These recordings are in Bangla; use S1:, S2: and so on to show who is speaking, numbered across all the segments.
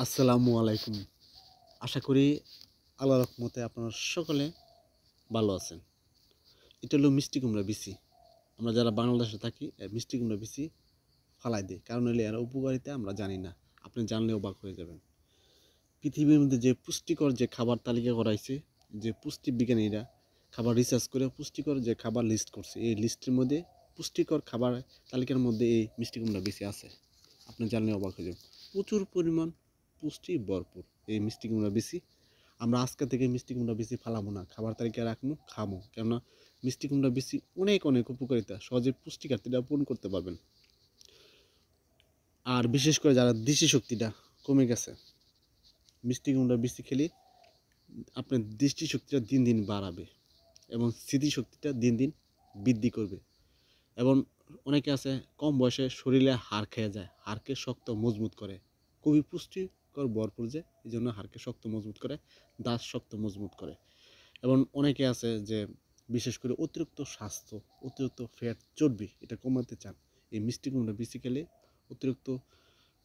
S1: আসসালামু আলাইকুম। আশা করি আল্লাহর রহমতে আপনারা সকলে ভালো আছেন। এটা হলো মিষ্টি কুমড়া বিচি। আমরা যারা বাংলাদেশে থাকি মিষ্টি কুমড়া বিচি ফালাই দেই। কারণ হলো এর উপকারিতা আমরা জানি না। আপনি জানলে অবাক হয়ে যাবেন। পৃথিবীর মধ্যে যে পুষ্টিকর যে খাবার তালিকা করা হইছে, যে পুষ্টি বিজ্ঞানীরা খাবার রিসার্চ করে পুষ্টিকর যে খাবার লিস্ট করছে, এই লিস্টের মধ্যে পুষ্টিকর খাবার তালিকার মধ্যে এই মিষ্টি কুমড়া বিচি আছে। আপনি জানলে অবাক হয়ে যাবেন। প্রচুর পরিমাণ পুষ্টি ভরপুর এই মিষ্টি কুমড়া বিচি। আমরা আজকে থেকে মিষ্টি কুমড়া বিচি ফালাবো না, খাবার তালিকায় রাখবো, খাবো। কেননা মিষ্টি কুমড়া বিচি অনেক অনেক উপকারিতা, সহজে পুষ্টি ঘাটতিটা পূরণ করতে পারবেন। আর বিশেষ করে যারা দৃষ্টিশক্তিটা কমে গেছে, মিষ্টি কুমড়া বিচি খেলে আপনার দৃষ্টিশক্তিটা দিন দিন বাড়াবে এবং স্মৃতিশক্তিটা দিন দিন বৃদ্ধি করবে। এবং অনেকে আছে কম বয়সে শরীরে হাড় খেয়ে যায়, হাড়কে শক্ত মজবুত করে, খুবই পুষ্টিকর ভরপুর যে এই জন্য হাড়কে শক্ত মজবুত করে, দাঁত শক্ত মজবুত করে। এবং অনেকে আছে যে বিশেষ করে অতিরিক্ত স্বাস্থ্য, অতিরিক্ত ফ্যাট, চর্বি এটা কমাতে চান, এই মিষ্টি কুমড়া বিচি খেলে অতিরিক্ত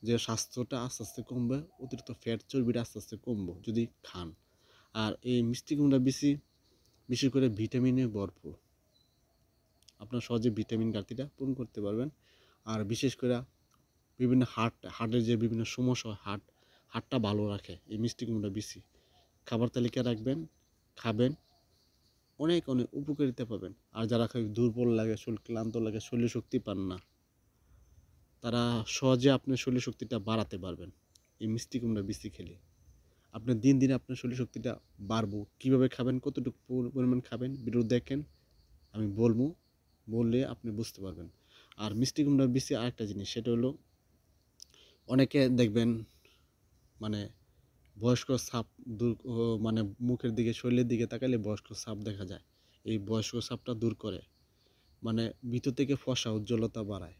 S1: যে স্বাস্থ্যটা আস্তে আস্তে কমবে, অতিরিক্ত ফ্যাট চর্বিটা আস্তে আস্তে কমবে যদি খান। আর এই মিষ্টি কুমড়া বিচি বিশেষ করে ভিটামিনে ভরপুর, আপনার সহজে ভিটামিন ঘাটতিটা পূরণ করতে পারবেন। আর বিশেষ করে বিভিন্ন হার্টের যে বিভিন্ন সমস্যা হয়, হার্টটা ভালো রাখে এই মিষ্টি কুমড়া বিচি। খাবার তালিকায় রাখবেন, খাবেন, অনেক অনেক উপকারিতা পাবেন। আর যারা দুর্বল লাগে, শরীর ক্লান্ত লাগে, শরীর শক্তি পান না, তারা সহজে আপনার শরীর শক্তিটা বাড়াতে পারবেন এই মিষ্টি কুমড়া বিচি খেলে। আপনার দিন দিন আপনার শরীর শক্তিটা বাড়বো। কীভাবে খাবেন, কতটুকু পরিমাণ খাবেন, ভিডিও দেখেন, আমি বলবো, বললে আপনি বুঝতে পারবেন। আর মিষ্টি কুমড়ার বিচি আরেকটা জিনিস, সেটা হলো অনেকে দেখবেন মানে বয়স্ক ছাপ দূর, মানে মুখের দিকে, শরীরের দিকে তাকালে বয়স্ক ছাপ দেখা যায়। এই বয়স্ক ছাপটা দূর করে, মানে ভিতর থেকে ফসা উজ্জ্বলতা বাড়ায়,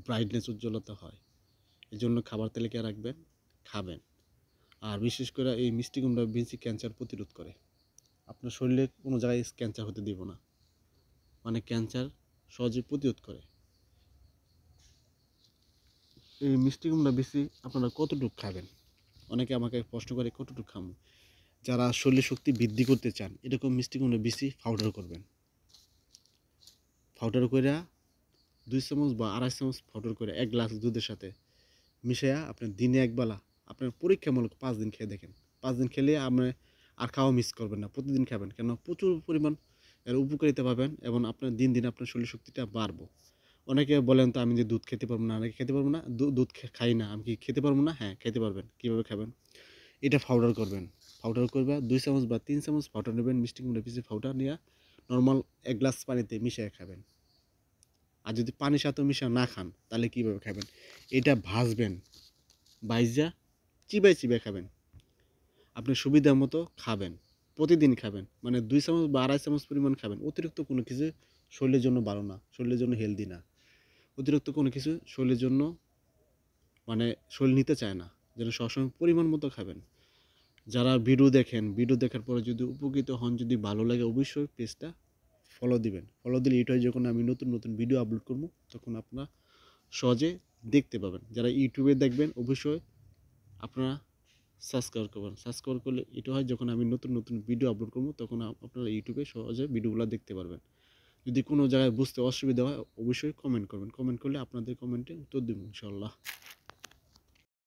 S1: ব্রাইটনেস উজ্জ্বলতা হয়। এই জন্য খাবার তালিকায় রাখবেন, খাবেন। আর বিশেষ করে এই মিষ্টি কুমড়া বিচি ক্যান্সার প্রতিরোধ করে। আপনার শরীরে কোনো জায়গায় ক্যান্সার হতে দিব না, মানে ক্যান্সার সহজে প্রতিরোধ করে। এই মিষ্টি কুমড়া বিচি আপনারা কতটুকু খাবেন? অনেকে আমাকে প্রশ্ন করে কতটুকু খাবো। যারা শরীর শক্তি বৃদ্ধি করতে চান, এরকম মিষ্টি কুমড়া বিচি পাউডার করবেন। পাউডার করে 2 চামচ বা 2.5 চামচ পাউডার করে 1 গ্লাস দুধের সাথে মিশাইয়া আপনার দিনে একবেলা আপনার পরীক্ষামূলক 5 দিন খেয়ে দেখেন। 5 দিন খেলে আপনার আর খাওয়া মিস করবেন না, প্রতিদিন খাবেন। কেন প্রচুর পরিমাণ এর উপকারিতা পাবেন এবং আপনার দিন দিন আপনার শরীর শক্তিটা বাড়বো। অনেকে বলেন তো আমি যে দুধ খেতে পারবো না, অনেকে খেতে পারবো না, দুধ খাই না, আমি কি খেতে পারবো না? হ্যাঁ, খেতে পারবেন। কীভাবে খাবেন? এটা পাউডার করবেন। পাউডার করবে 2 চামচ বা 3 চামচ পাউডার নেবেন, মিষ্টি কুমড়া বিচি পাউডার নিয়ে নর্মাল 1 গ্লাস পানিতে মিশিয়ে খাবেন। আর যদি পানির সাথে মিশিয়ে না খান, তাহলে কীভাবে খাবেন? এটা ভাজবেন, ভাইজা চিবায় চিবায় খাবেন। আপনি সুবিধা মতো খাবেন, প্রতিদিন খাবেন। মানে 2 চামচ বা 2.5 চামচ পরিমাণ খাবেন। অতিরিক্ত কোনো কিছু শরীরের জন্য ভালো না, শরীরের জন্য হেলদি না। অতিরিক্ত কোনো কিছু শরীরের জন্য, মানে শরীর নিতে চায় না, যেন সবসময় পরিমাণ মতো খাবেন। যারা ভিডিও দেখেন, ভিডিও দেখার পরে যদি উপকৃত হন, যদি ভালো লাগে, অবশ্যই পেজটা ফলো দিবেন। ফলো দিলে এটাই, যখন আমি নতুন নতুন ভিডিও আপলোড করবো তখন আপনারা সহজে দেখতে পাবেন। যারা ইউটিউবে দেখবেন অবশ্যই আপনারা সাবস্ক্রাইব করবেন। সাবস্ক্রাইব করলে এটা হয়, যখন আমি নতুন নতুন ভিডিও আপলোড করবো তখন আপনারা ইউটিউবে সহজে ভিডিওগুলো দেখতে পারবেন। যদি কোনো জায়গায় বুঝতে অসুবিধা হয় অবশ্যই কমেন্ট করবেন। কমেন্ট করলে আপনাদের কমেন্টে উত্তর দেবো ইনশাল্লাহ।